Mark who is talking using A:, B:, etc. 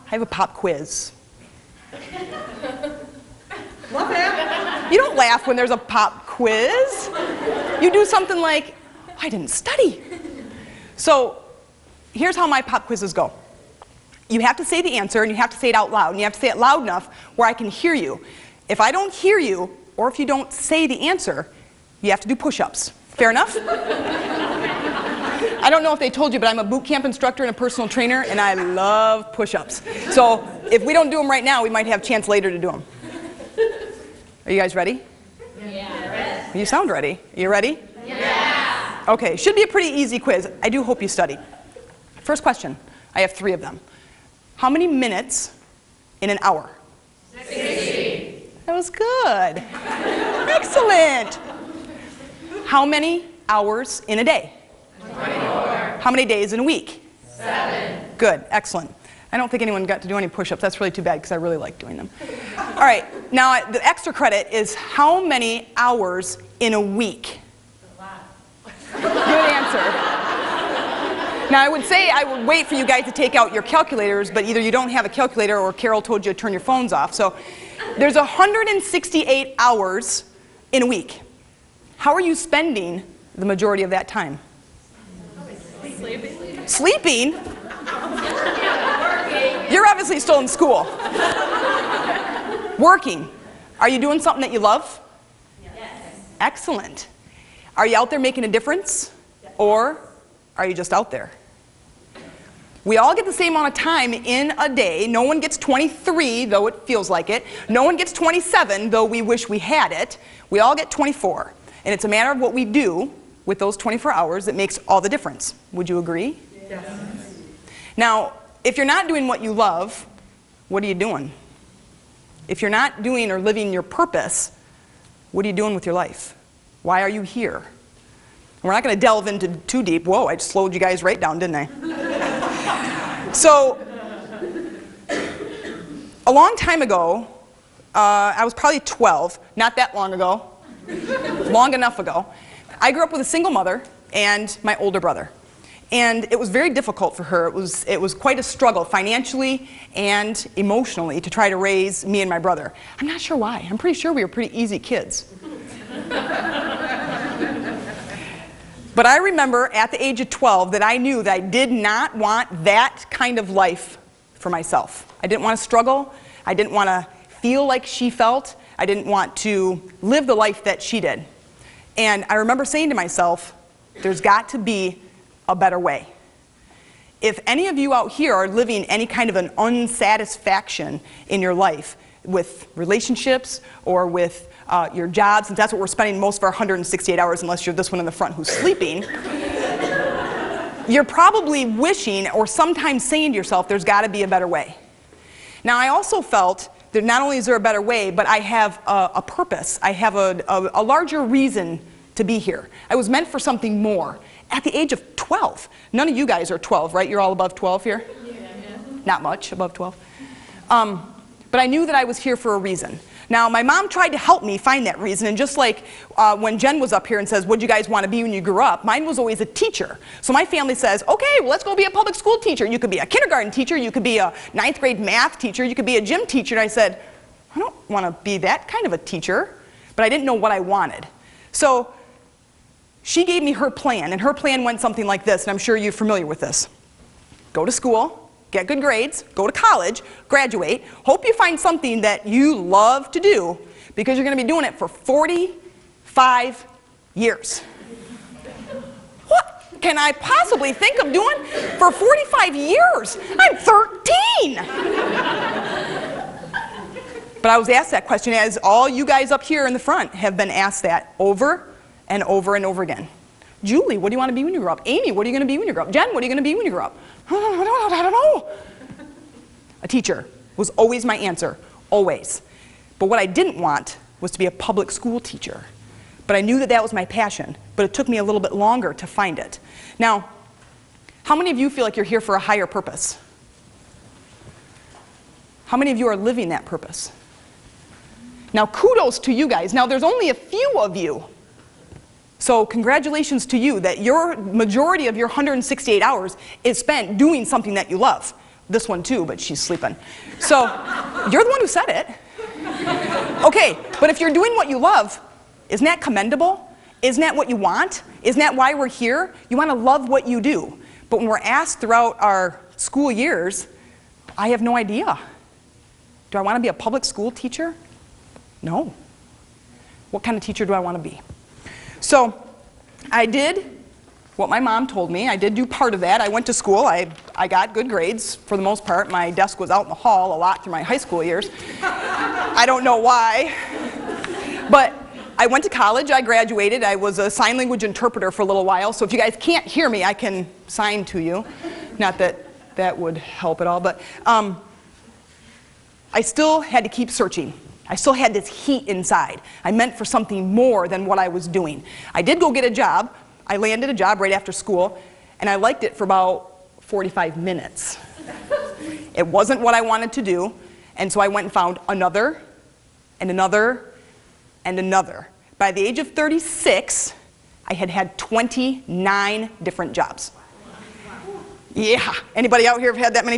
A: I have a pop quiz.
B: Love it.
A: You don't laugh when there's a pop quiz. You do something like, I didn't study. So here's how my pop quizzes go. You have to say the answer, and you have to say it out loud, and you have to say it loud enough where I can hear you. If I don't hear you, or if you don't say the answer, you have to do push-ups. Fair enough? I don't know if they told you, but I'm a boot camp instructor and a personal trainer, and I love push-ups. So if we don't do them right now, we might have a chance later to do them. Are you guys ready?
B: Yeah.
A: You sound ready. Are you ready?
B: Yeah.
A: Okay, should be a pretty easy quiz. I do hope you studied. First question. I have 3 of them. How many minutes in an hour?
B: 60.
A: That was good. Excellent. How many hours in a day?
B: 24.
A: How many days in a week?
B: 7.
A: Good, excellent. I don't think anyone got to do any push-ups. That's really too bad because I really like doing them. All right, now the extra credit is how many hours in a week?
B: A lot.
A: Good answer. Now I would say I would wait for you guys to take out your calculators, but either you don't have a calculator or Carol told you to turn your phones off. So there's 168 hours in a week. How are you spending the majority of that time?
B: Sleeping.
A: Sleeping? You're obviously still in school. Working. Are you doing something that you love?
B: Yes.
A: Excellent. Are you out there making a difference? Or are you just out there? We all get the same amount of time in a day. No one gets 23, though it feels like it. No one gets 27, though we wish we had it. We all get 24. And it's a matter of what we do with those 24 hours that makes all the difference. Would you agree?
B: Yes.
A: Now, if you're not doing what you love, what are you doing? If you're not doing or living your purpose, what are you doing with your life? Why are you here? We're not going to delve into too deep. Whoa, I just slowed you guys right down, didn't I? So, a long time ago, I was probably 12, not that long ago, long enough ago. I grew up with a single mother and my older brother. And it was very difficult for her. It was quite a struggle financially and emotionally to try to raise me and my brother. I'm not sure why. I'm pretty sure we were pretty easy kids. But I remember at the age of 12 that I knew that I did not want that kind of life for myself. I didn't want to struggle. I didn't want to feel like she felt. I didn't want to live the life that she did. And I remember saying to myself, there's got to be a better way. If any of you out here are living any kind of an unsatisfaction in your life with relationships or with your jobs, since that's what we're spending most of our 168 hours, unless you're this one in the front who's sleeping, you're probably wishing or sometimes saying to yourself, there's got to be a better way. Now, I also felt that not only is there a better way, but I have a purpose. I have a larger reason to be here. I was meant for something more. At the age of 12. None of you guys are 12, right? You're all above 12 here? Yeah. Not much, above 12. But I knew that I was here for a reason. Now, my mom tried to help me find that reason, and just like when Jen was up here and says, what did you guys want to be when you grew up? Mine was always a teacher. So my family says, okay, well, let's go be a public school teacher. You could be a kindergarten teacher, you could be a 9th grade math teacher, you could be a gym teacher. And I said, I don't want to be that kind of a teacher, but I didn't know what I wanted. So she gave me her plan, and her plan went something like this, and I'm sure you're familiar with this. Go to school, get good grades, go to college, graduate, hope you find something that you love to do, because you're going to be doing it for 45 years. What can I possibly think of doing for 45 years? I'm 13! But I was asked that question, as all you guys up here in the front have been asked that over and over and over again. Julie, what do you want to be when you grow up? Amy, what are you going to be when you grow up? Jen, what are you going to be when you grow up? I don't know. A teacher was always my answer, always. But what I didn't want was to be a public school teacher. But I knew that that was my passion, but it took me a little bit longer to find it. Now, how many of you feel like you're here for a higher purpose? How many of you are living that purpose? Now, kudos to you guys. Now, there's only a few of you. So congratulations to you that your majority of your 168 hours is spent doing something that you love. this one too, but she's sleeping. So you're the one who said it. Okay, but if you're doing what you love, isn't that commendable? Isn't that what you want? Isn't that why we're here? You want to love what you do. But when we're asked throughout our school years, I have no idea. Do I want to be a public school teacher? No. What kind of teacher do I want to be? So I did what my mom told me. I did do part of that. I went to school. I got good grades for the most part. My desk was out in the hall a lot through my high school years. I don't know why. But I went to college. I graduated. I was a sign language interpreter for a little while. So if you guys can't hear me, I can sign to you. Not that that would help at all. But I still had to keep searching. I still had this heat inside. I meant for something more than what I was doing. I did go get a job. I landed a job right after school, and I liked it for about 45 minutes. It wasn't what I wanted to do, and so I went and found another, and another, and another. By the age of 36, I had had 29 different jobs. Yeah, anybody out here have had that many?